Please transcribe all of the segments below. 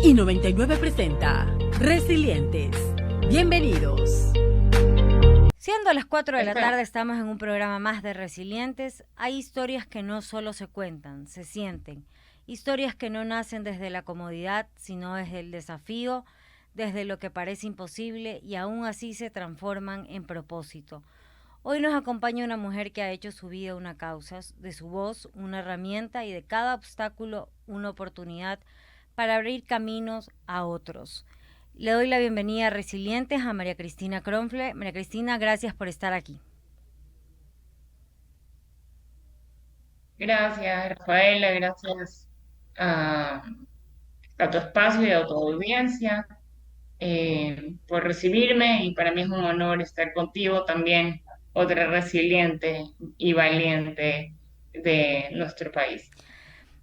y 99 presenta Resilientes. Bienvenidos. Siendo las 4 de la tarde, estamos en un programa más de Resilientes. Hay historias que no solo se cuentan, se sienten. Historias que no nacen desde la comodidad, sino desde el desafío, desde lo que parece imposible y aún así se transforman en propósito. Hoy nos acompaña una mujer que ha hecho su vida una causa, de su voz una herramienta y de cada obstáculo una oportunidad para abrir caminos a otros. Le doy la bienvenida a Resilientes a María Cristina Cronfle. María Cristina, gracias por estar aquí. Gracias, Rafaela, gracias a, a tu espacio y a tu audiencia por recibirme y para mí es un honor estar contigo también, otra resiliente y valiente de nuestro país.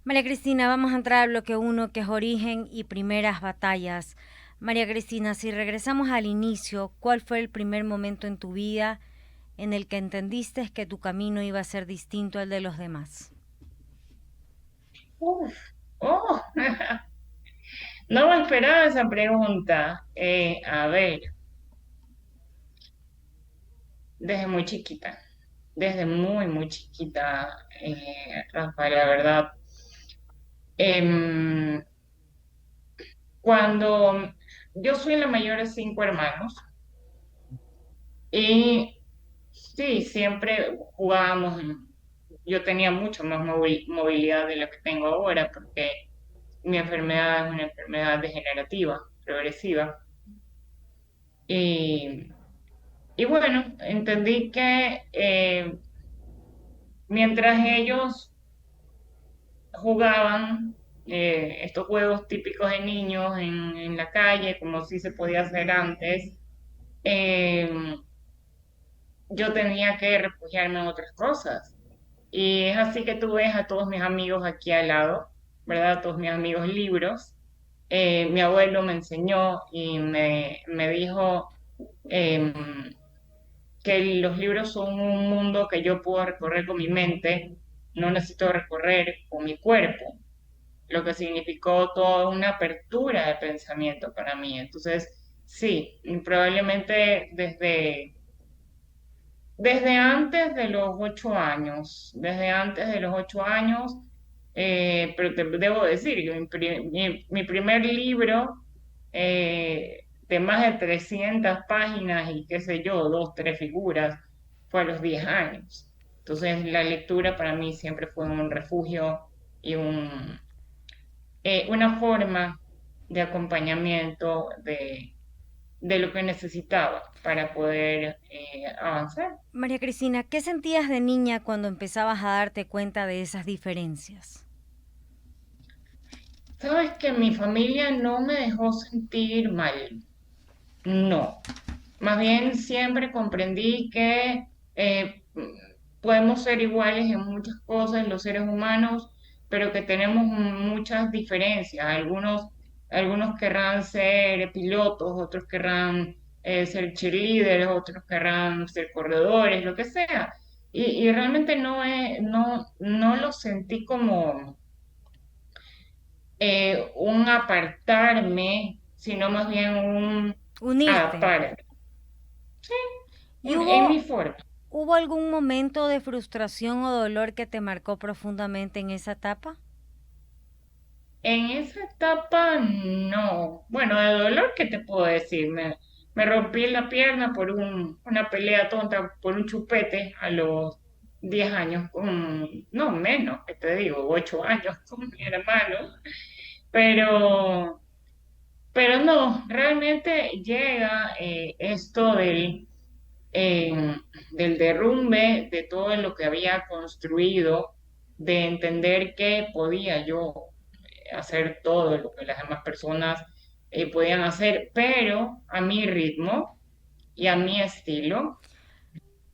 María Cristina, vamos a entrar al bloque 1, que es origen y primeras batallas. María Cristina, si regresamos al inicio, ¿cuál fue el primer momento en tu vida en el que entendiste que tu camino iba a ser distinto al de los demás? Uf, oh, no me esperaba esa pregunta. A ver, desde muy chiquita, desde muy chiquita, Rafael, la verdad. Em, Cuando yo soy la mayor de 5 hermanos y sí, siempre jugábamos, yo tenía mucho más movilidad de lo que tengo ahora porque mi enfermedad es una enfermedad degenerativa, progresiva. Y, y bueno, entendí que mientras ellos jugaban estos juegos típicos de niños en la calle, como sí se podía hacer antes, eh, yo tenía que refugiarme en otras cosas. Y es así que tú ves a todos mis amigos aquí al lado, ¿verdad? Todos mis amigos libros. Mi abuelo me enseñó y me dijo em, que los libros son un mundo que yo puedo recorrer con mi mente, no necesito recorrer con mi cuerpo, lo que significó toda una apertura de pensamiento para mí. Entonces, sí, probablemente desde antes de los 8 años, desde antes de los 8 años, pero te debo decir que mi primer libro de más de 300 páginas y qué sé yo, dos, tres figuras, fue a los 10 años. Entonces la lectura para mí siempre fue un refugio y una forma de acompañamiento de lo que necesitaba para poder avanzar. María Cristina, ¿qué sentías de niña cuando empezabas a darte cuenta de esas diferencias? Sabes que mi familia no me dejó sentir mal, no. Más bien siempre comprendí que podemos ser iguales en muchas cosas los seres humanos, pero que tenemos muchas diferencias. Algunos querrán ser pilotos, otros querrán ser cheerleaders, otros querrán ser corredores, lo que sea. Y realmente no lo sentí como un apartarme, sino más bien un Unirte. adaptarme, ¿Y en mi forma. hubo algún momento de frustración o dolor que te marcó profundamente en esa etapa? En esa etapa no. Bueno, de dolor, ¿qué te puedo decir? Me rompí la pierna por una pelea tonta, por un chupete a los 10 años, no menos, que te digo, 8 años con mi hermano. Pero, pero no, realmente llega esto eh, del derrumbe de todo lo que había construido, de entender que podía yo hacer todo lo que las demás personas podían hacer, pero a mi ritmo y a mi estilo.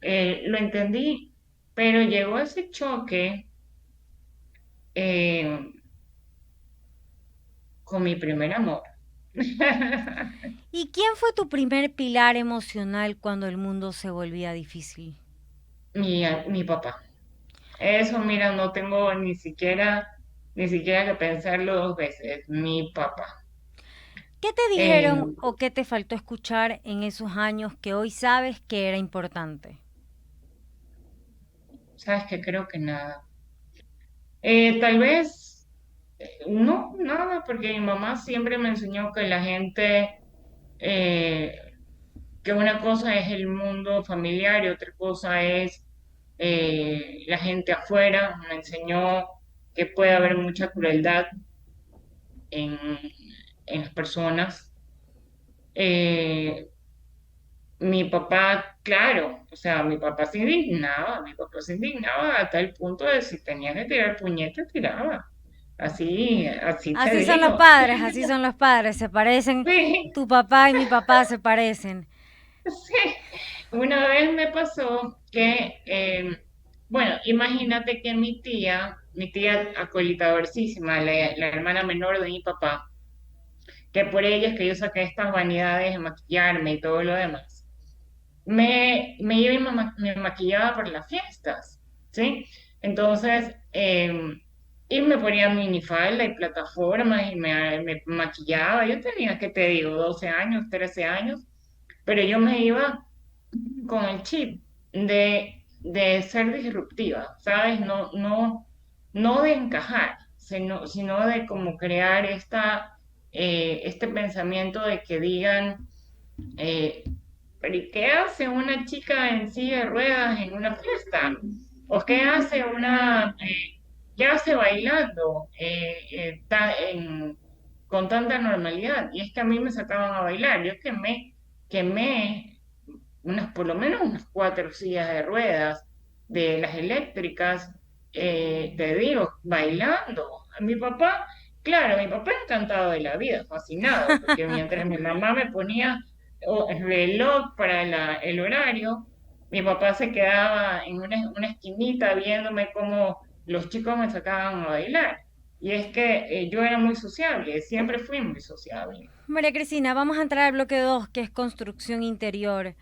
Lo entendí, pero llegó ese choque eh, con mi primer amor. ¿Y quién fue tu primer pilar emocional cuando el mundo se volvía difícil? Mi papá. Eso, mira, no tengo ni siquiera que pensarlo dos veces. Mi papá. ¿Qué te Eh, dijeron o qué te faltó escuchar en esos años que hoy sabes que era importante? sabes que creo que nada. Tal vez, no, nada, porque mi mamá siempre me enseñó que la gente, eh, que una cosa es el mundo familiar y otra cosa es la gente afuera. Me enseñó que puede haber mucha crueldad en, en las personas. Eh, Mi papá, claro, o sea, mi papá se indignaba a tal punto de si tenía que tirar puñetes, tiraba. Así te digo. Así son los padres, se parecen, Sí, tu papá y mi papá se parecen. sí. Una vez me pasó que, bueno, imagínate que mi tía acolitadorcísima, la hermana menor de mi papá, que por ella es que yo saqué estas vanidades de maquillarme y todo lo demás. Me iba y me maquillaba para las fiestas, ¿sí? Entonces, y me ponía minifalda y plataformas y me maquillaba. Yo tenía, ¿qué te digo? 12 años, 13 años, pero yo me iba con el chip de ser disruptiva, ¿sabes? No de encajar, sino de como crear este pensamiento de que digan, eh, ¿pero y qué hace una chica en silla de ruedas en una fiesta? ¿O qué hace bailando con tanta normalidad? Y es que a mí me sacaban a bailar. Yo quemé por lo menos unas 4 sillas de ruedas de las eléctricas, te digo, bailando. Mi papá encantado de la vida, fascinado, porque mientras mi mamá me ponía el reloj para el horario, mi papá se quedaba en una esquinita viéndome cómo los chicos me sacaban a bailar. Y es que yo era muy sociable, siempre fui muy sociable. María Cristina, vamos a entrar al bloque 2, que es construcción interior.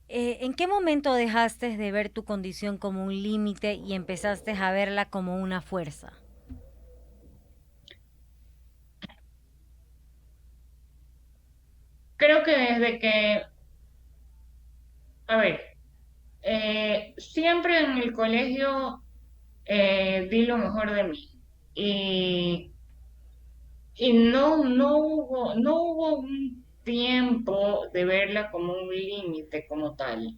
¿En qué momento dejaste de ver tu condición como un límite y empezaste a verla como una fuerza? Creo que a ver, siempre en el colegio di lo mejor de mí y, y no hubo un tiempo de verla como un límite como tal.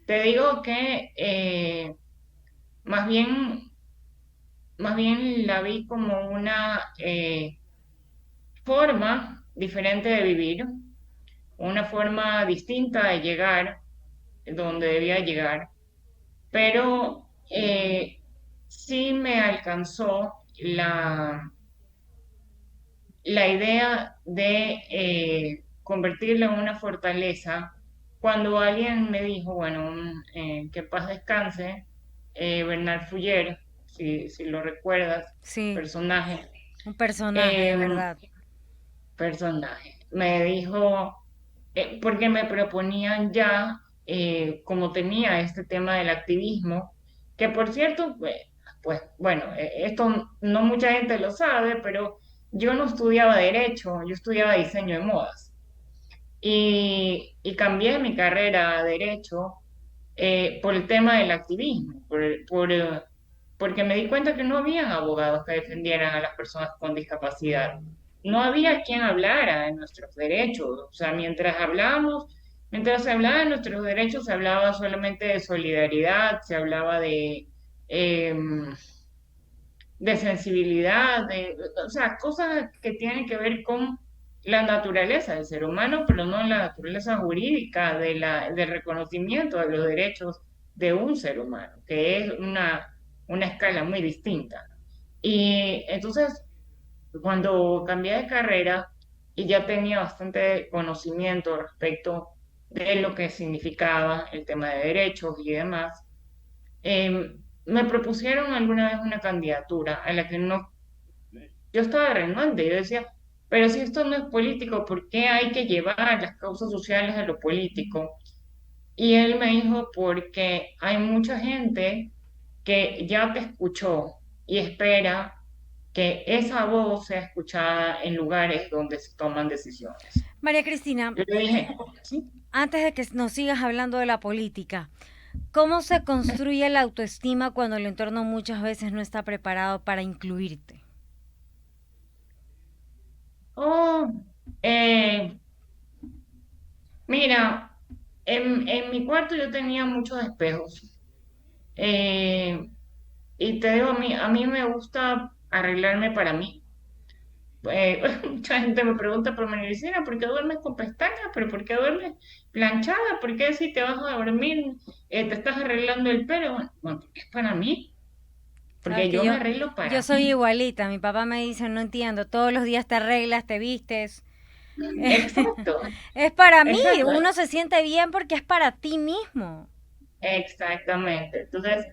Te digo que más bien, más bien la vi como una forma diferente de vivir, una forma distinta de llegar donde debía llegar, pero sí me alcanzó la idea de convertirla en una fortaleza cuando alguien me dijo, bueno, que paz descanse, Bernard Fuller, si lo recuerdas, Sí, personaje, un personaje de eh, verdad. me dijo, porque me proponían ya, como tenía este tema del activismo, que por cierto, pues bueno, esto no mucha gente lo sabe, pero yo no estudiaba derecho, yo estudiaba diseño de modas y cambié mi carrera a derecho por el tema del activismo, porque me di cuenta que no habían abogados que defendieran a las personas con discapacidad. No había quien hablara de nuestros derechos. O sea, mientras se hablaba de nuestros derechos, se hablaba solamente de solidaridad, se hablaba em, de sensibilidad, o sea, cosas que tienen que ver con la naturaleza del ser humano, pero no la naturaleza jurídica del reconocimiento de los derechos de un ser humano, que es una escala muy distinta. Y entonces, cuando cambié de carrera y ya tenía bastante conocimiento respecto de lo que significaba el tema de derechos y demás, me propusieron alguna vez una candidatura a la que no, yo estaba renuente, yo decía, pero si esto no es político, ¿por qué hay que llevar las causas sociales a lo político? Y él me dijo, porque hay mucha gente que ya te escuchó y espera que esa voz sea escuchada en lugares donde se toman decisiones. María Cristina, Yo le dije, sí, antes de que nos sigas hablando de la política, ¿cómo se construye la autoestima cuando el entorno muchas veces no está preparado para incluirte? oh, eh, mira, en mi cuarto yo tenía muchos espejos. Eh, y te digo, a mí me gusta arreglarme para mí. Mucha gente me pregunta por medicina, ¿por qué duermes con pestañas? ¿Pero por qué duermes planchada? ¿Por qué si te vas a dormir te estás arreglando el pelo? Bueno, porque es para mí, Sabes porque que yo me yo, arreglo yo para soy mí. igualita, mi papá me dice, no entiendo, todos los días te arreglas, te vistes. Exacto, Es para mí, exacto, uno se siente bien porque es para ti mismo. exactamente. Entonces,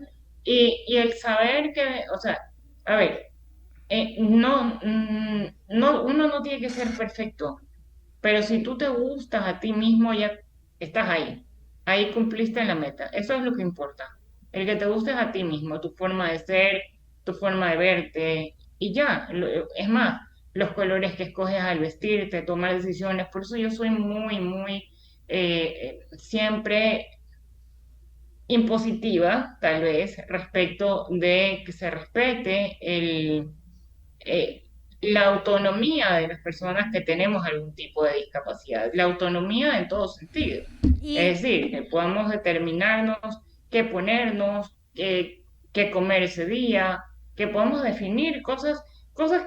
y el saber que, o sea, a ver, no, no, uno no tiene que ser perfecto. Pero si tú te gustas a ti mismo, ya estás ahí. Ahí cumpliste la meta. Eso es lo que importa. El que te gustes a ti mismo, tu forma de ser, tu forma de verte. Y ya, es más, los colores que escoges al vestirte, tomar decisiones. Por eso yo soy muy, muy, siempre impositiva, tal vez, respecto de que se respete eh, la autonomía de las personas que tenemos algún tipo de discapacidad, la autonomía en todo sentido. Y, Es decir, que podamos determinarnos qué ponernos, qué comer ese día, que podamos definir cosas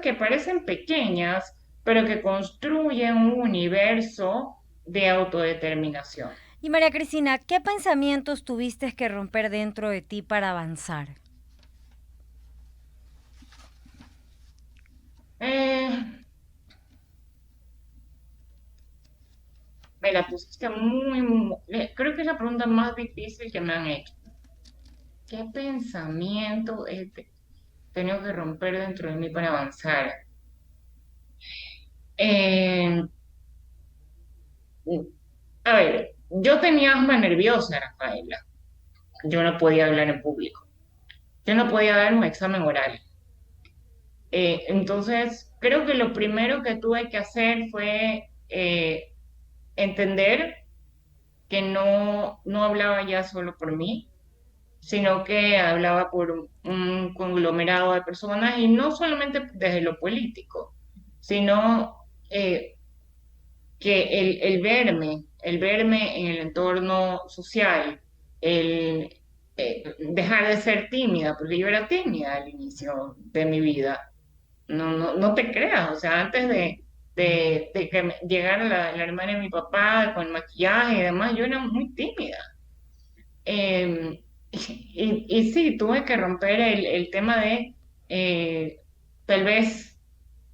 que parecen pequeñas, pero que construyen un universo de autodeterminación. y María Cristina, ¿qué pensamientos tuviste que romper dentro de ti para avanzar? Eh, Me la pusiste creo que es la pregunta más difícil que me han hecho. ¿Qué pensamiento he tenido que romper dentro de mí para avanzar? Eh, a ver, yo tenía asma nerviosa, Rafaela. Yo no podía hablar en público. Yo no podía dar un examen oral. Entonces, creo que lo primero que tuve que hacer fue entender que no hablaba ya solo por mí, sino que hablaba por un conglomerado de personas y no solamente desde lo político, sino eh, que el verme en el entorno social, el dejar de ser tímida, porque yo era tímida al inicio de mi vida. No, no, no te creas, o sea, antes de que llegara la hermana de mi papá con el maquillaje y demás, yo era muy tímida. Eh, y sí, tuve que romper el tema de tal vez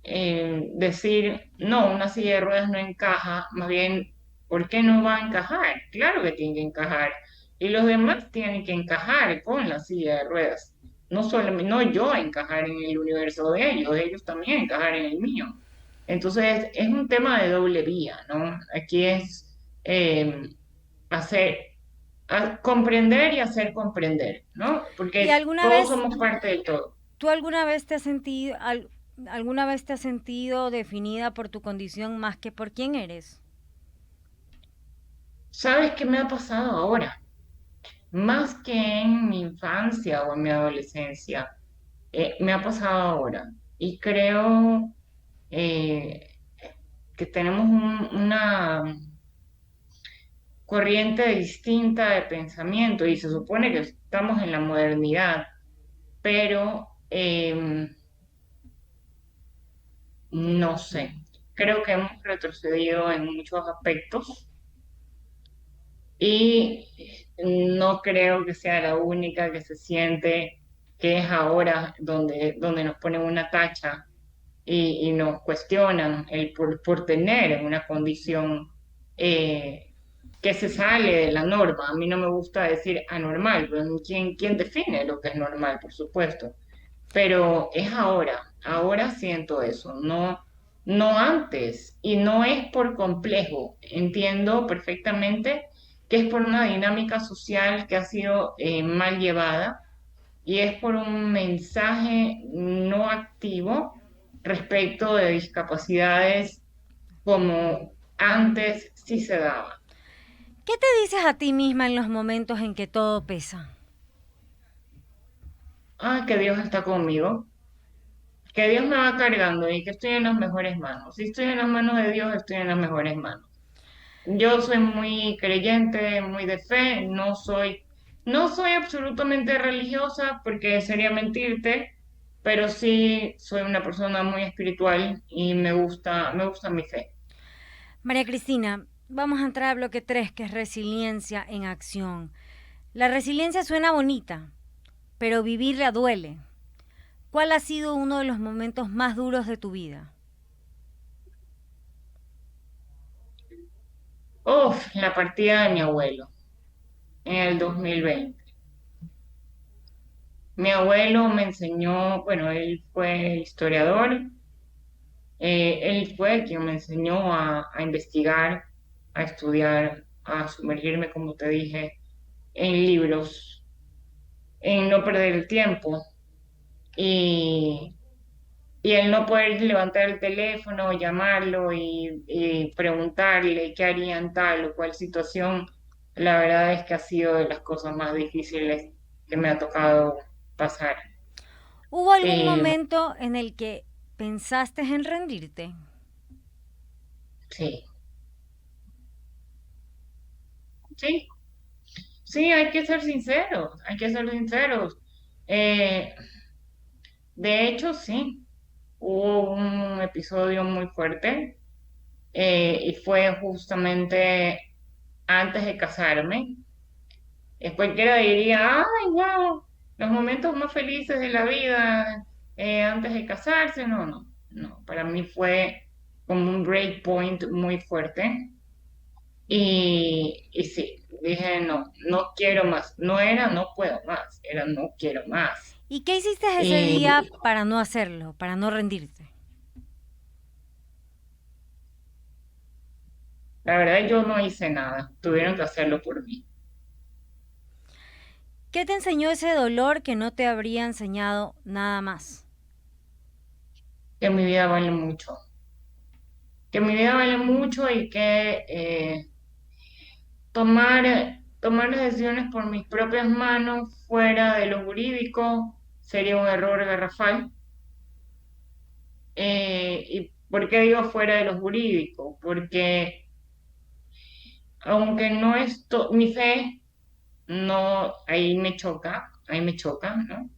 decir, no, una silla de ruedas no encaja, más bien, ¿por qué no va a encajar? Claro que tiene que encajar. Y los demás tienen que encajar con la silla de ruedas. No solo, no yo encajar en el universo de ellos también encajar en el mío. Entonces, es un tema de doble vía, ¿no? Aquí es eh, hacer comprender y hacer comprender, ¿no? ¿Y Porque alguna todos vez, somos parte de todo. tú alguna vez te has sentido, alguna vez te has sentido definida por tu condición más que por quién eres? ¿Sabes qué me ha pasado ahora? Más que en mi infancia o en mi adolescencia, me ha pasado ahora. Y creo eh, que tenemos una corriente distinta de pensamiento y se supone que estamos en la modernidad, pero no sé. Creo que hemos retrocedido en muchos aspectos y no creo que sea la única que se siente que es ahora donde nos ponen una tacha y nos cuestionan por tener una condición que se sale de la norma. A mí no me gusta decir anormal, pero ¿quién define lo que es normal, por supuesto? Pero es ahora siento eso, no antes, y no es por complejo, entiendo perfectamente que es por una dinámica social que ha sido mal llevada y es por un mensaje no activo respecto de discapacidades como antes sí se daba. ¿Qué te dices a ti misma en los momentos en que todo pesa? Ah, que Dios está conmigo, que Dios me va cargando y que estoy en las mejores manos. Si estoy en las manos de Dios, estoy en las mejores manos. Yo soy muy creyente, muy de fe, no soy absolutamente religiosa porque sería mentirte, pero sí soy una persona muy espiritual y me gusta mi fe. María Cristina, vamos a entrar al bloque 3, que es resiliencia en acción. La resiliencia suena bonita, pero vivirla duele. ¿Cuál ha sido uno de los momentos más duros de tu vida? Uf, la partida de mi abuelo en el 2020. Mi abuelo me enseñó, bueno, él fue historiador, él fue quien me enseñó a investigar, a estudiar, a sumergirme, como te dije, en libros, en no perder el tiempo y, y el no poder levantar el teléfono, llamarlo y preguntarle qué haría en tal o cual situación, la verdad es que ha sido de las cosas más difíciles que me ha tocado pasar. ¿Hubo algún Eh, momento en el que pensaste en rendirte? sí, sí, sí, hay que ser sinceros, hay que ser sinceros. Eh, de hecho, sí, hubo un episodio muy fuerte y fue justamente antes de casarme. Cualquiera diría, ay, wow, los momentos más felices de la vida antes de casarse. No, no, no. Para mí fue como un break point muy fuerte. Y sí, dije, no, no quiero más. No era, no puedo más. Era, no quiero más. ¿Y qué hiciste ese Y día para no hacerlo, para no rendirte? la verdad, yo no hice nada. Tuvieron que hacerlo por mí. ¿Qué te enseñó ese dolor que no te habría enseñado nada más? Que mi vida vale mucho. Que mi vida vale mucho y que tomar las decisiones por mis propias manos fuera de lo jurídico sería un error garrafal. ¿Y por qué digo fuera de lo jurídico? Porque aunque no es mi fe, no, ahí me choca, ¿no?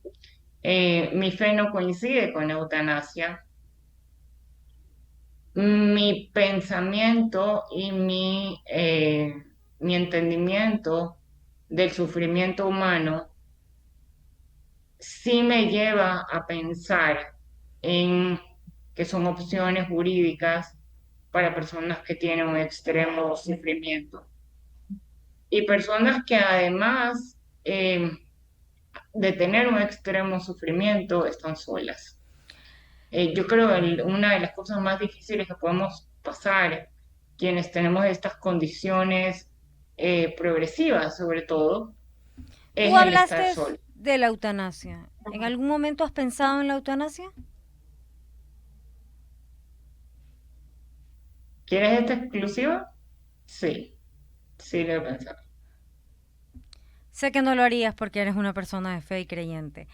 Mi fe no coincide con la eutanasia. Mi pensamiento y mi entendimiento del sufrimiento humano sí me lleva a pensar en que son opciones jurídicas para personas que tienen un extremo sufrimiento y personas que además de tener un extremo sufrimiento están solas. Yo creo que una de las cosas más difíciles que podemos pasar quienes tenemos estas condiciones progresivas, sobre todo, Tú es el estar hablaste solo. de la eutanasia. ¿En algún momento has pensado en la eutanasia? ¿Quieres esta exclusiva? Sí, sí lo he pensado. Sé que no lo harías porque eres una persona de fe y creyente.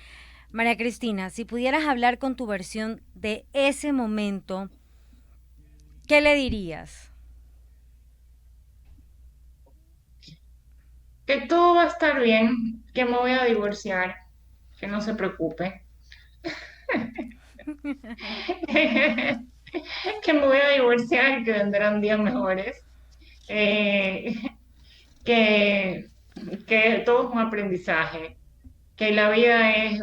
María Cristina, si pudieras hablar con tu versión de ese momento, ¿qué le dirías? Que todo va a estar bien, que me voy a divorciar, que no se preocupe, que me voy a divorciar, que vendrán días mejores, eh, que, que todo es un aprendizaje, que la vida es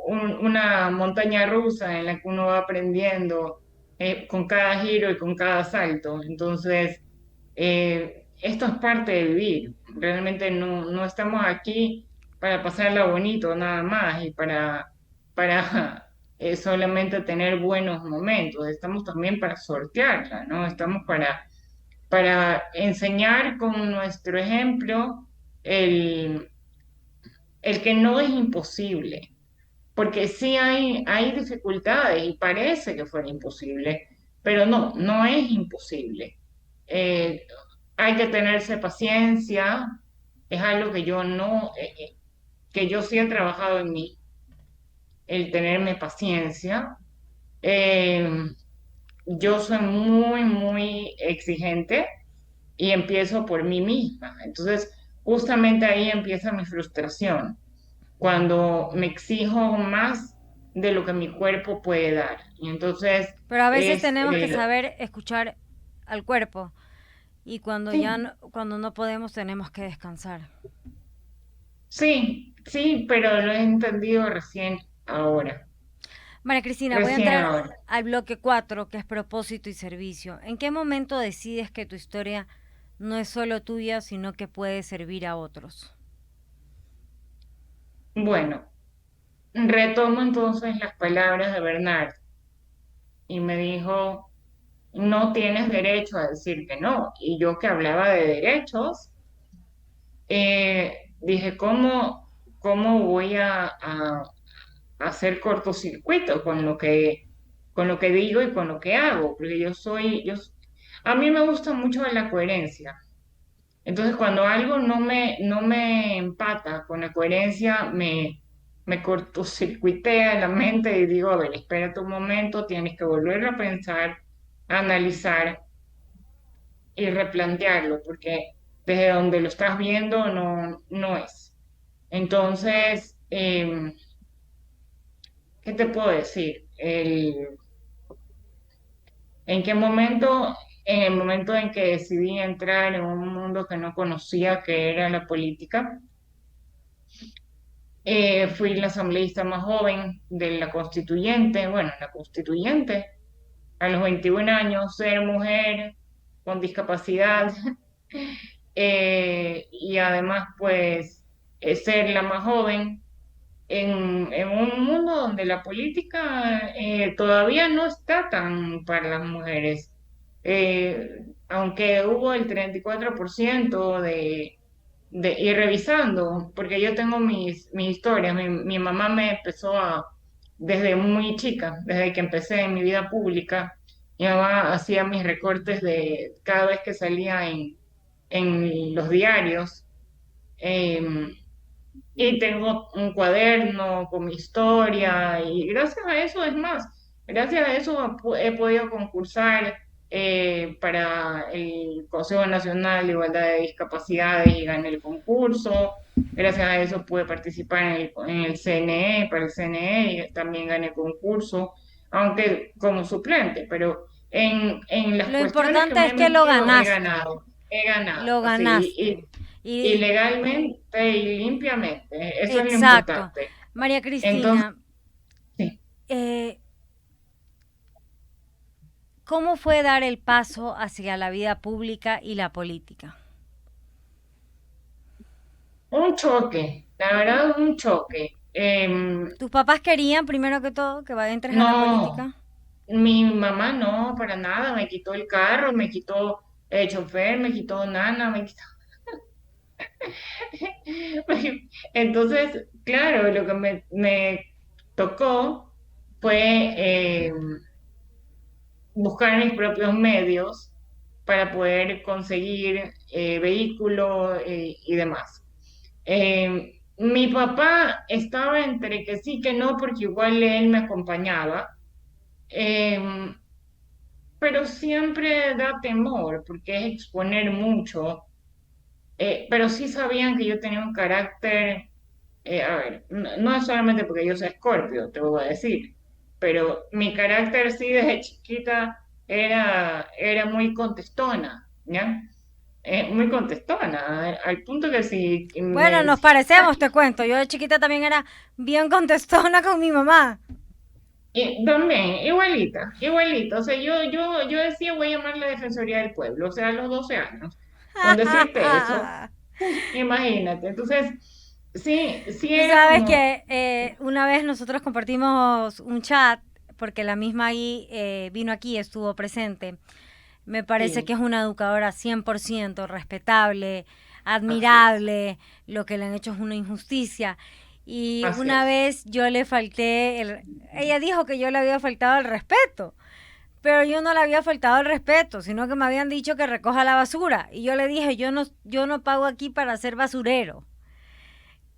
una montaña rusa en la que uno va aprendiendo con cada giro y con cada salto. Entonces, esto es parte de vivir. Realmente no estamos aquí para pasarla bonito nada más y para solamente tener buenos momentos. Estamos también para sortearla, ¿no? Estamos para enseñar con nuestro ejemplo el que no es imposible, porque sí hay dificultades y parece que fuera imposible, pero no es imposible. Eh, Hay que tenerse paciencia, es algo que yo no, que yo sí he trabajado en mí, el tenerme paciencia. Eh, yo soy muy, muy exigente y empiezo por mí misma. Entonces, justamente ahí empieza mi frustración, cuando me exijo más de lo que mi cuerpo puede dar. Y entonces Pero a veces es, tenemos que saber escuchar al cuerpo y sí, cuando no podemos tenemos que descansar. sí, sí, pero lo he entendido recién ahora, María Cristina, voy a recién entrar ahora. al bloque 4, que es propósito y servicio. ¿En qué momento decides que tu historia no es solo tuya, sino que puede servir a otros? Bueno, retomo entonces las palabras de Bernard y me dijo, no tienes derecho a decir que no. Y yo que hablaba de derechos, dije, ¿cómo voy a hacer cortocircuito con lo que digo y con lo que hago? Porque a mí me gusta mucho la coherencia. Entonces, cuando algo no me empata con la coherencia, me cortocircuitea la mente y digo, a ver, espérate un momento, tienes que volver a pensar, analizar y replantearlo, porque desde donde lo estás viendo no es. Entonces, ¿qué te puedo decir? ¿En qué momento? En el momento en que decidí entrar en un mundo que no conocía, que era la política. Fui la asambleísta más joven de la constituyente, bueno, la constituyente, a los 21 años, ser mujer con discapacidad, y además pues ser la más joven en un mundo donde la política todavía no está tan para las mujeres. Aunque hubo el 34% y revisando, porque yo tengo mis historias, mi mamá me empezó desde muy chica, desde que empecé en mi vida pública, mi mamá hacía mis recortes de cada vez que salía en los diarios. em, y tengo un cuaderno con mi historia y gracias a eso, es más, gracias a eso he podido concursar para el Consejo Nacional de Igualdad de Discapacidades y gané el concurso. Gracias a eso pude participar en el CNE, para el CNE y también gané concurso, aunque como suplente, pero en las Lo cuestiones que importante me es he que lo metido ganaste, he lo ganado, sí, ganaste. y Y legalmente y limpiamente. Eso es lo exacto. importante. María Entonces, Cristina, sí, eh, ¿cómo fue dar el paso hacia la vida pública y la política? un choque, la verdad, un choque. ¿Tus papás querían, primero que todo, que entres a la No, política? mi mamá no, para nada, me quitó el carro, me quitó el chofer, me quitó nana, me quitó... Entonces, claro, lo que me tocó fue buscar mis propios medios para poder conseguir vehículo y demás. Mi papá estaba entre que sí, que no, porque igual él me acompañaba, eh, pero siempre da temor, porque es exponer mucho, pero sí sabían que yo tenía un carácter, a ver, no es solamente porque yo soy Escorpio, te voy a decir, pero mi carácter sí desde chiquita era muy contestona, ¿ya? Muy contestona, al punto que si Bueno, me nos decían, parecemos, te cuento. Yo de chiquita también era bien contestona con mi mamá. y también, igualita, igualita. O sea, yo decía, voy a llamar a la Defensoría del Pueblo, o sea, a los 12 años. Con decirte eso, imagínate. Entonces, sí, sí Tú era sabes como, que una vez nosotros compartimos un chat, porque la misma ahí vino aquí, estuvo presente. Me parece que sí, es una educadora 100% respetable, así es, admirable, lo que le han hecho es una injusticia. Y así una es. vez yo le falté, ella dijo que yo le había faltado el respeto, pero yo no le había faltado el respeto, sino que me habían dicho que recoja la basura. Y yo le dije, yo no pago aquí para ser basurero.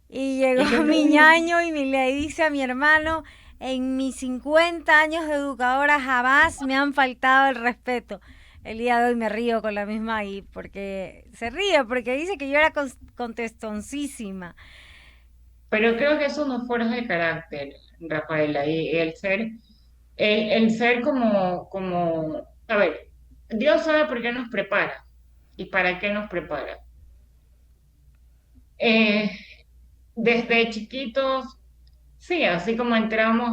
Y llegó ¿Y qué te mi dijo? ñaño y le dice a mi hermano, en mis 50 años de educadora jamás me han faltado el respeto. El día de hoy me río con la misma ahí, porque se ríe, porque dice que yo era contestoncísima. Pero creo que eso nos forja el carácter, Rafaela, y el ser a ver, Dios sabe por qué nos prepara y para qué nos prepara. Eh, Desde chiquitos, sí, así como entramos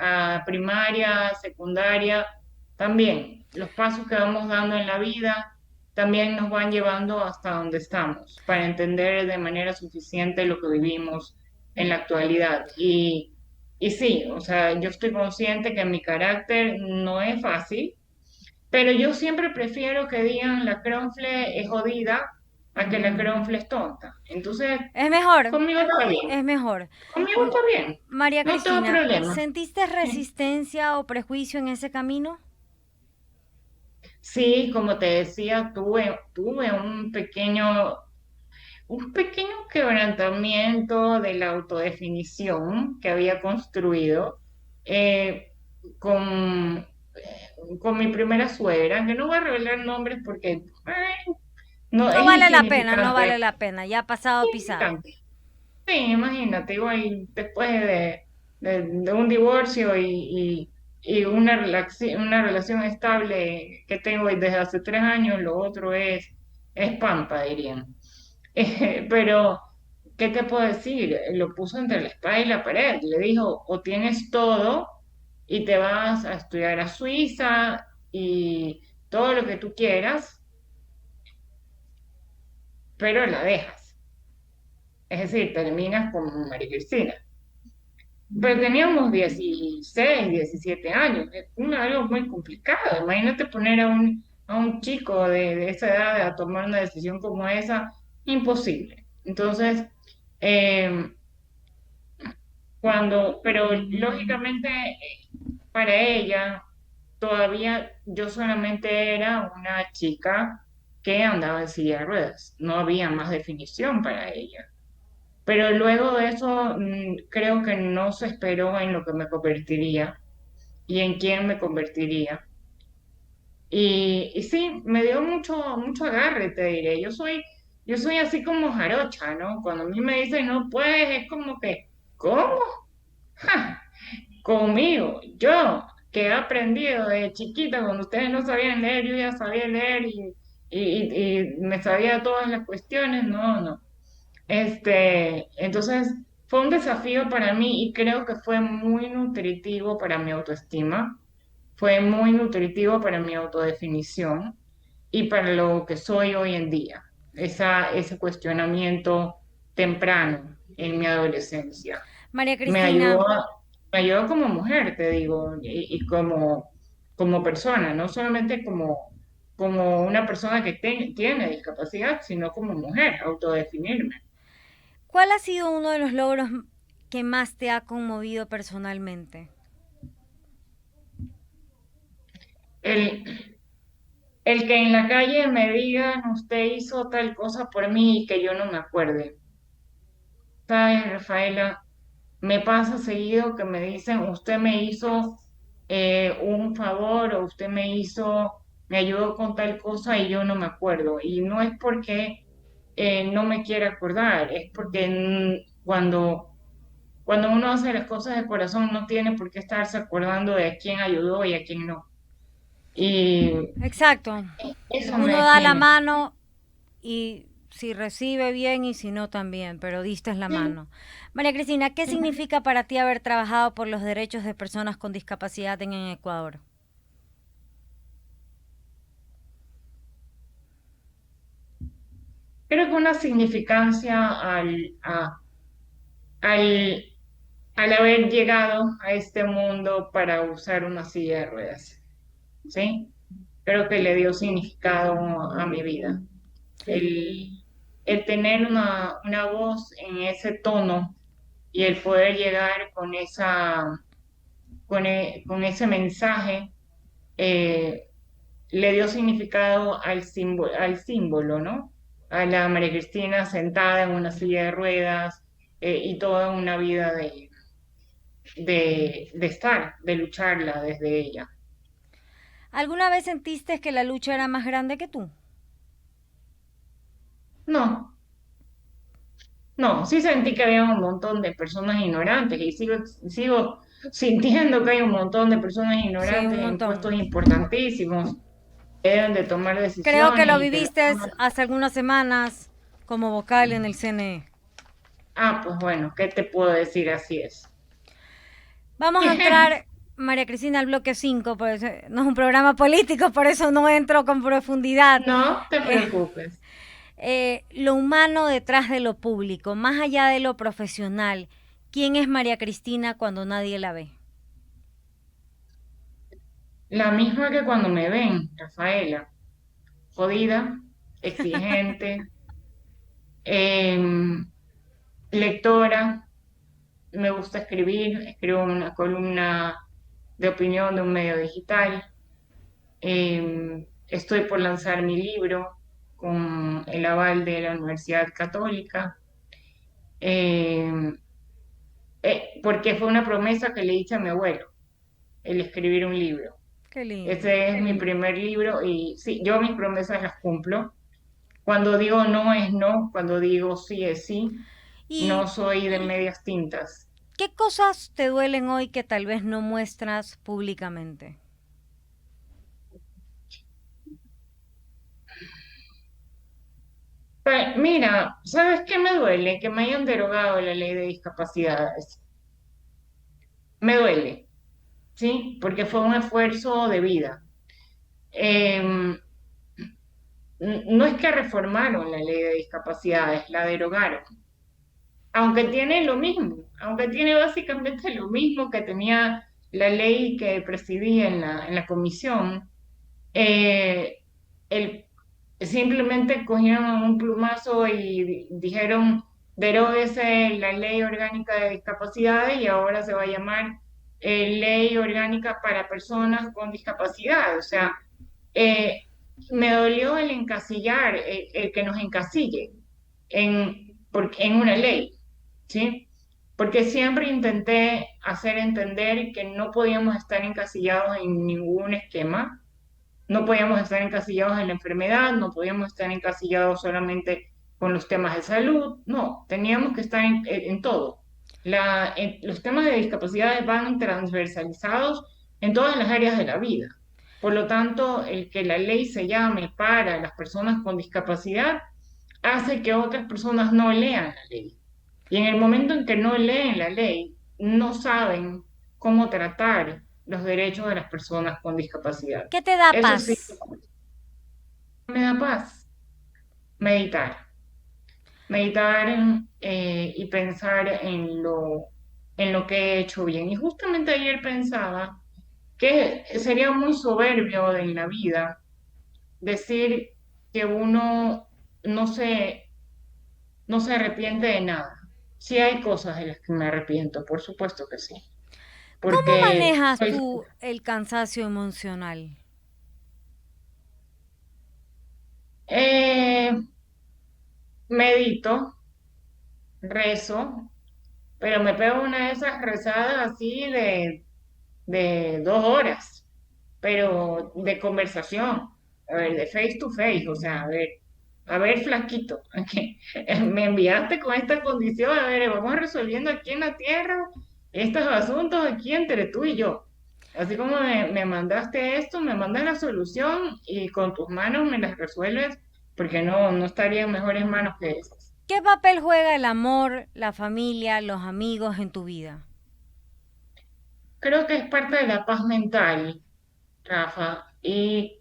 a primaria, secundaria, también los pasos que vamos dando en la vida también nos van llevando hasta donde estamos para entender de manera suficiente lo que vivimos en la actualidad. Y sí, o sea, yo estoy consciente que mi carácter no es fácil, pero yo siempre prefiero que digan la cronfle es jodida a que la cronfle es tonta. Entonces, Es mejor, conmigo está bien. es mejor. Conmigo está bien. María No tengo Cristina, problema. ¿sentiste resistencia o prejuicio en ese camino? Sí, como te decía, tuve un pequeño quebrantamiento de la autodefinición que había construido eh, con, con mi primera suegra, que no voy a revelar nombres porque no No es vale la pena, no vale insignificante. la pena, ya ha pasado pisado. Insignificante. Sí, imagínate, igual después de un divorcio y una relación estable que tengo desde hace 3 años, lo otro es pampa, dirían. Pero, ¿qué te puedo decir? Lo puso entre la espada y la pared. Le dijo, o tienes todo y te vas a estudiar a Suiza y todo lo que tú quieras, pero la dejas. Es decir, terminas como María Cristina. Pero teníamos 16 17 años, algo muy complicado. Imagínate poner a un chico de esa edad a tomar una decisión como esa, imposible. Entonces, eh, pero lógicamente para ella, todavía yo solamente era una chica que andaba en silla de ruedas, no había más definición para ella. Pero luego de eso, creo que no se esperó en lo que me convertiría y en quién me convertiría. Y sí, me dio mucho, mucho agarre, te diré. Yo soy así como jarocha, ¿no? Cuando a mí me dicen no puedes, es como que, ¿cómo? ¡Ja! Conmigo, yo, que he aprendido de chiquita, cuando ustedes no sabían leer, yo ya sabía leer y me sabía todas las cuestiones, no, no. Entonces fue un desafío para mí y creo que fue muy nutritivo para mi autoestima, fue muy nutritivo para mi autodefinición y para lo que soy hoy en día. Ese cuestionamiento temprano en mi adolescencia María me ayudó, Cristina, me ayudó como mujer, te digo, y como persona, no solamente como una persona que tiene discapacidad, sino como mujer, autodefinirme. ¿cuál ha sido uno de los logros que más te ha conmovido personalmente? El, el que en la calle me digan, usted hizo tal cosa por mí y que yo no me acuerde. ¿Sabes, Rafaela? Me pasa seguido que me dicen, usted me hizo un favor o me ayudó con tal cosa y yo no me acuerdo. Y no es porque no me quiera acordar, es porque cuando uno hace las cosas de corazón no tiene por qué estarse acordando de a quién ayudó y a quién no. Y Exacto. eso me Uno da la define. mano y si recibe bien y si no también, pero diste la Sí. mano. María Cristina, ¿qué significa para ti haber trabajado por los derechos de personas con discapacidad en Ecuador? Creo que una significancia al, al haber llegado a este mundo para usar una silla de ruedas, ¿sí? Creo que le dio significado a mi vida. El, el tener una voz en ese tono y el poder llegar con ese mensaje eh, le dio significado al símbolo, ¿no? A la María Cristina sentada en una silla de ruedas y toda una vida de estar, de lucharla desde ella. ¿Alguna vez sentiste que la lucha era más grande que tú? No, no, sí sentí que había un montón de personas ignorantes y sigo sintiendo que hay un montón de personas Sí, ignorantes un en puestos montón. importantísimos que deben de tomar Creo que decisiones lo y que las viviste toman. hace algunas semanas como vocal en el CNE. Ah, pues bueno, ¿qué te puedo decir? Así es. Vamos a entrar, María Cristina, al bloque 5, pues no es un programa político, por eso no entro con profundidad. No te Eh, preocupes. lo humano detrás de lo público, más allá de lo profesional. ¿Quién es María Cristina cuando nadie la ve? La misma que cuando me ven, Rafaela, jodida, exigente, em, lectora, me gusta escribir, escribo una columna de opinión de un medio digital, estoy por lanzar mi libro con el aval de la Universidad Católica, em, porque fue una promesa que le hice a mi abuelo, el escribir un libro. Qué lindo. Ese es mi primer libro y sí, yo mis promesas las cumplo. Cuando digo no es no, cuando digo sí es sí, no ¿Y soy de medias tintas. qué cosas te duelen hoy que tal vez no muestras públicamente? Mira, ¿sabes qué me duele? Que me hayan derogado la ley de discapacidades. Me duele, ¿sí? Porque fue un esfuerzo de vida. Em, no es que reformaron la ley de discapacidades, la derogaron. Aunque tiene lo mismo, aunque tiene básicamente lo mismo que tenía la ley que presidí en la comisión, eh, el, simplemente cogieron un plumazo y dijeron, deróguese la ley orgánica de discapacidades y ahora se va a llamar ley orgánica para personas con discapacidad. O sea, eh, me dolió el encasillar, el que nos encasille en una ley, ¿sí? Porque siempre intenté hacer entender que no podíamos estar encasillados en ningún esquema, no podíamos estar encasillados en la enfermedad, no podíamos estar encasillados solamente con los temas de salud, no, teníamos que estar en todo. Los temas de discapacidad van transversalizados en todas las áreas de la vida. Por lo tanto, el que la ley se llame para las personas con discapacidad hace que otras personas no lean la ley. Y en el momento en que no leen la ley, no saben cómo tratar los derechos de las personas con discapacidad. ¿Qué te da Eso sí, paz? me da paz. Meditar. Meditar y pensar en lo que he hecho bien. Y justamente ayer pensaba que sería muy soberbio en la vida decir que uno no se, no se arrepiente de nada. Sí hay cosas de las que me arrepiento, por supuesto que sí. ¿Cómo Porque manejas soy, tú el cansancio emocional? eh, medito, rezo, pero me pego una de esas rezadas así de 2 horas, pero de conversación, a ver, de face to face, o sea, a ver, flaquito, que me enviaste con esta condición, a ver, vamos resolviendo aquí en la tierra estos asuntos aquí entre tú y yo. Así como me mandaste esto, me mandas la solución y con tus manos me las resuelves, porque no estaría en mejores manos que esas. ¿Qué papel juega el amor, la familia, los amigos en tu vida? Creo que es parte de la paz mental, Rafa, y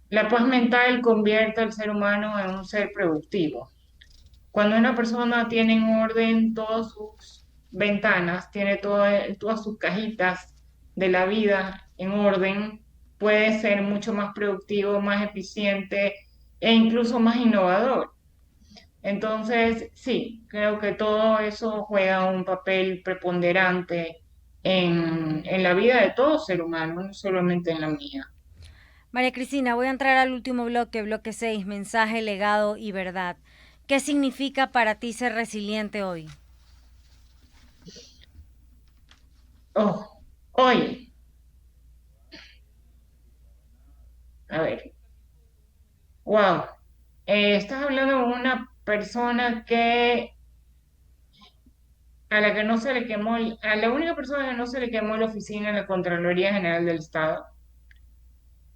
la paz mental convierte al ser humano en un ser productivo. Cuando una persona tiene en orden todas sus ventanas, tiene todas sus cajitas de la vida en orden, puede ser mucho más productivo, más eficiente e incluso más innovador. Entonces, sí, creo que todo eso juega un papel preponderante en la vida de todo ser humano, no solamente en la mía. María Cristina, voy a entrar al último bloque, bloque 6, mensaje, legado y verdad. ¿Qué significa para ti ser resiliente hoy? Oh, hoy, a ver, wow, estás hablando de una persona a la que no se le quemó, a la única persona que no se le quemó la oficina en la Contraloría General del Estado.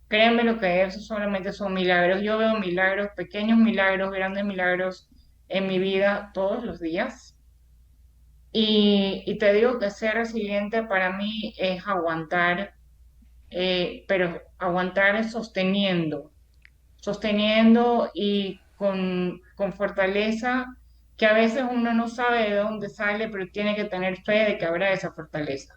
Créanme lo que eso solamente son milagros. Yo veo milagros, pequeños milagros, grandes milagros en mi vida todos los días. Y te digo que ser resiliente para mí es aguantar, pero aguantar sosteniendo y con fortaleza, que a veces uno no sabe de dónde sale, pero tiene que tener fe de que habrá esa fortaleza.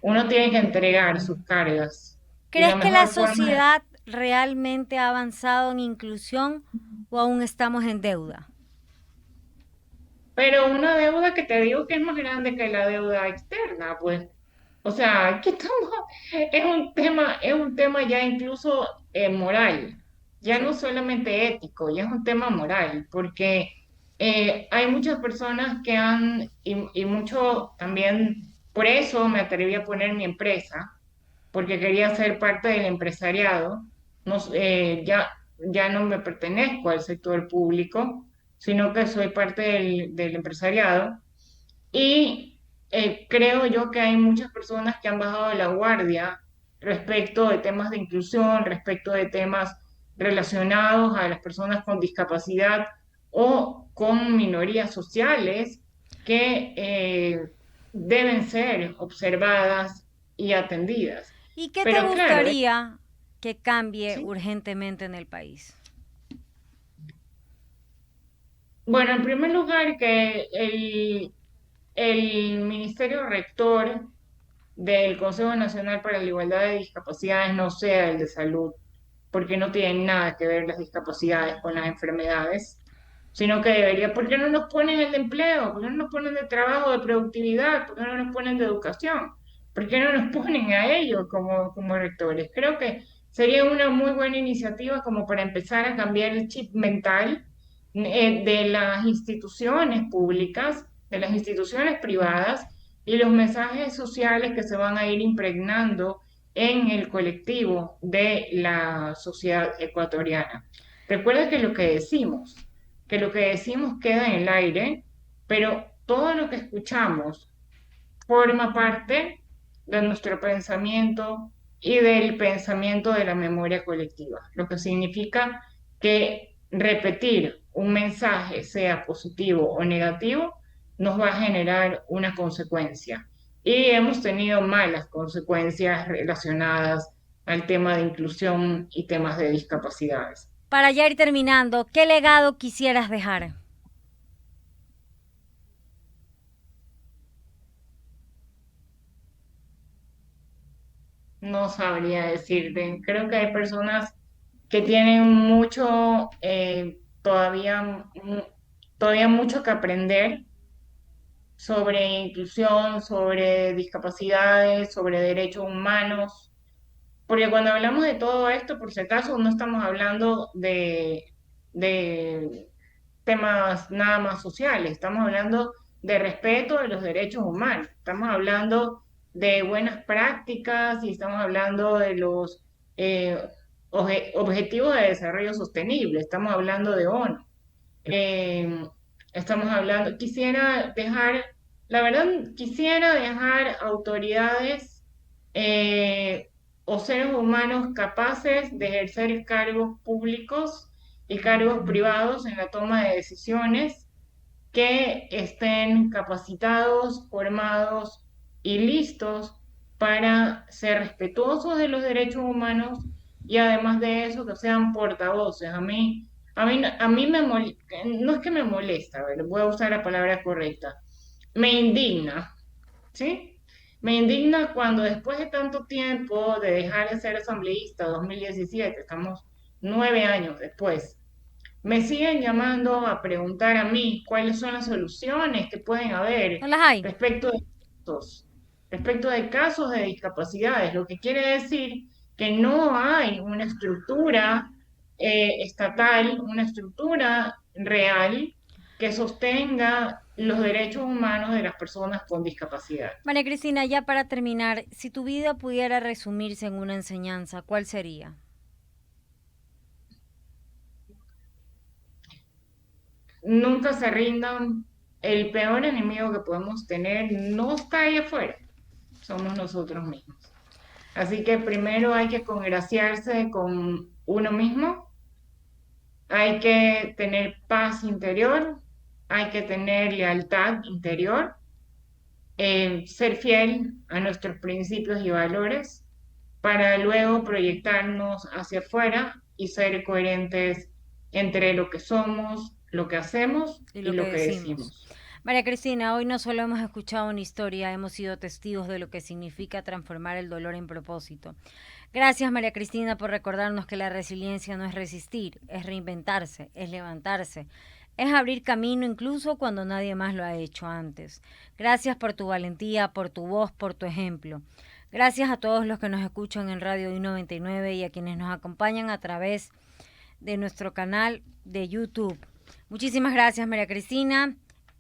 Uno tiene que entregar sus cargas. Y la ¿Crees que la mejor forma sociedad realmente ha avanzado en inclusión o aún estamos en deuda? Pero una deuda que te digo que es más grande que la deuda externa, pues. O sea, aquí estamos, es un tema ya incluso moral, ya no Sí. solamente ético, ya es un tema moral, porque hay muchas personas y mucho también, por eso me atreví a poner mi empresa, porque quería ser parte del empresariado. No, ya no me pertenezco al sector público, sino que soy parte del empresariado. Y creo yo que hay muchas personas que han bajado la guardia respecto de temas de inclusión, respecto de temas relacionados a las personas con discapacidad o con minorías sociales que deben ser observadas y atendidas. ¿Y qué te Pero claro, gustaría que cambie ¿sí? urgentemente en el país? Bueno, en primer lugar, que el Ministerio Rector del Consejo Nacional para la Igualdad de Discapacidades no sea el de salud, porque no tienen nada que ver las discapacidades con las enfermedades, sino que debería, ¿por qué no nos ponen el de empleo? ¿Por qué no nos ponen de trabajo, de productividad? ¿Por qué no nos ponen de educación? ¿Por qué no nos ponen a ellos como rectores? Creo que sería una muy buena iniciativa como para empezar a cambiar el chip mental de las instituciones públicas, de las instituciones privadas y los mensajes sociales que se van a ir impregnando en el colectivo de la sociedad ecuatoriana. Recuerda que lo que decimos queda en el aire, pero todo lo que escuchamos forma parte de nuestro pensamiento y del pensamiento de la memoria colectiva, lo que significa que repetir un mensaje, sea positivo o negativo, nos va a generar una consecuencia. Y hemos tenido malas consecuencias relacionadas al tema de inclusión y temas de discapacidades. Para ya ir terminando, ¿qué legado quisieras dejar? No sabría decirte. Creo que hay personas que tienen mucho, todavía mucho que aprender sobre inclusión, sobre discapacidades, sobre derechos humanos. Porque cuando hablamos de todo esto, por si acaso, no estamos hablando de temas nada más sociales, estamos hablando de respeto de los derechos humanos, estamos hablando de buenas prácticas y estamos hablando de los eh, objetivos de desarrollo sostenible, estamos hablando de ONU. Eh, estamos hablando, la verdad, quisiera dejar autoridades eh, o seres humanos capaces de ejercer cargos públicos y cargos privados en la toma de decisiones que estén capacitados, formados y listos para ser respetuosos de los derechos humanos y además de eso que sean portavoces. A mí no es que me molesta, a ver, voy a usar la palabra correcta, me indigna, ¿sí? Me indigna cuando después de tanto tiempo de dejar de ser asambleísta, 2017, estamos 9 años después, me siguen llamando a preguntar a mí cuáles son las soluciones que pueden haber ¿No las hay? respecto de casos, respecto de casos de discapacidades, lo que quiere decir que no hay una estructura estatal, una estructura real que sostenga los derechos humanos de las personas con discapacidad. María Cristina, ya para terminar, si tu vida pudiera resumirse en una enseñanza, ¿cuál sería? Nunca se rindan. El peor enemigo que podemos tener no está ahí afuera, somos nosotros mismos. Así que primero hay que congraciarse con uno mismo, hay que tener paz interior, hay que tener lealtad interior, ser fiel a nuestros principios y valores para luego proyectarnos hacia afuera y ser coherentes entre lo que somos, lo que hacemos Y y lo que lo que decimos. decimos. María Cristina, hoy no solo hemos escuchado una historia, hemos sido testigos de lo que significa transformar el dolor en propósito. Gracias, María Cristina, por recordarnos que la resiliencia no es resistir, es reinventarse, es levantarse, es abrir camino incluso cuando nadie más lo ha hecho antes. Gracias por tu valentía, por tu voz, por tu ejemplo. Gracias a todos los que nos escuchan en Radio I-99 y a quienes nos acompañan a través de nuestro canal de YouTube. Muchísimas gracias, María Cristina.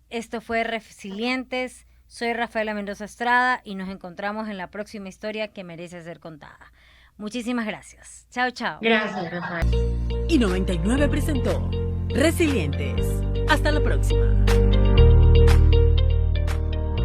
Esto fue Resilientes. Soy Rafaela Mendoza Estrada y nos encontramos en la próxima historia que merece ser contada. Muchísimas gracias. Chao, chao. Gracias, Rafael. I-99 presentó Resilientes. Hasta la próxima.